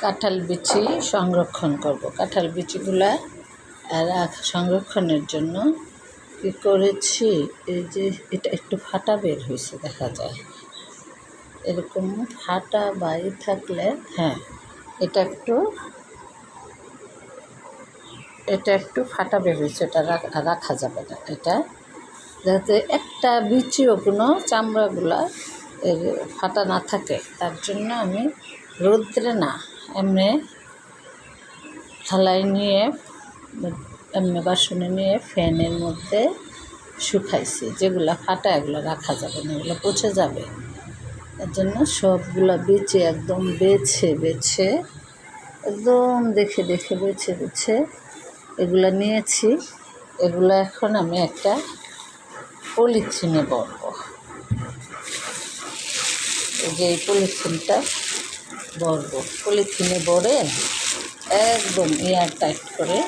কাঁঠাল বিচি সংরক্ষণ করব। কাঁঠাল বিচিগুলা সংরক্ষণের জন্য কী করেছি, এই যে এটা একটু ফাটা বের হয়েছে দেখা যায়, এরকম ফাটা বাইরে থাকলে হ্যাঁ এটা একটু ফাটা বের হয়েছে, এটা রাখা যাবে না। এটা যাতে একটা বিচিও কোনো চামড়াগুলা এর ফাটা না থাকে, তার জন্য আমি রৌদ্রে না এমনি থালায় নিয়ে এমনি বাসনে নিয়ে ফ্যানের মধ্যে শুকাইছি। যেগুলো ফাটা এগুলো রাখা যাবে না, এগুলো পচে যাবে। এর জন্য সবগুলো বেছে একদম বেছে একদম দেখে বেছে এগুলো নিয়েছি। এগুলো এখন আমি একটা পলিথিনে ভরব। এই যে এই পলিথিনটা ভরব, পলিথিনে ভরে একদম এয়ার টাইট করে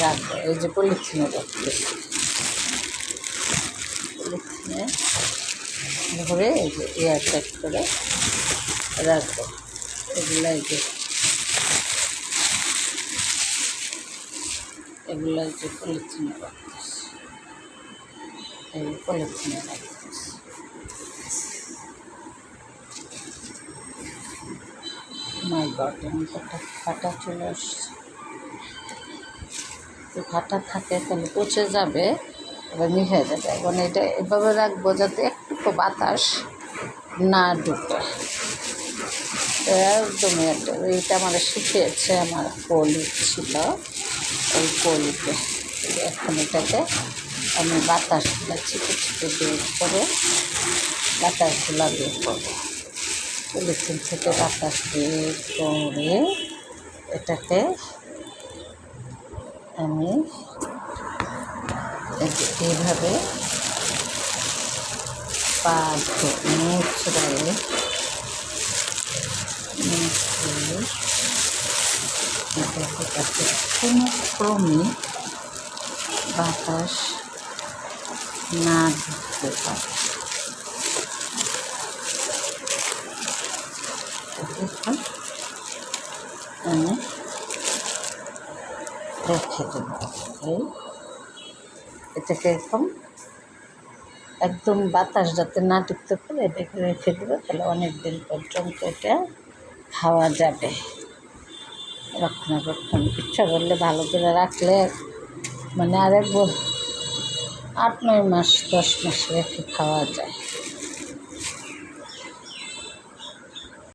রাখবো। এই যে পলিথিনে রাখতেছি, পলিথিনে ভরে এই যে এয়ার টাইট করে রাখবো। এগুলো যে পলিথিনে রাখতেছি, এই পলিথিনে রাখতেছি। মাই গড, ফাটা চলে আসছে। ফাটা থাকে তাহলে পচে যাবে, এবার মিশে যাবে। এখন এটা এভাবে রাখবো যাতে একটু বাতাস না ঢুকে। একদম এইটা আমার শিখিয়েছে আমার কলিগ ছিল, ওই কলিগে। এখন এটাকে আমি বাতাসগুলো ছিটে বের করে বাতাসগুলো বের করবো। পলিথিন থেকে বাতাস বের করে এটাকে আমি এইভাবে মুচড়ে কোনো ক্রমে বাতাস না ঢুকতে পারে। আমি রেখে দেব। এটাকে একদম বাতাস যাতে না ঢুকতে পারে এটাকে রেখে দেবো, তাহলে অনেক দিন পর্যন্ত এটা খাওয়া যাবে। রক্ষণাবেক্ষণ ইচ্ছা করলে ভালো করে রাখলে মানে আরেক 8-9 মাস 10 মাস রেখে খাওয়া যায়।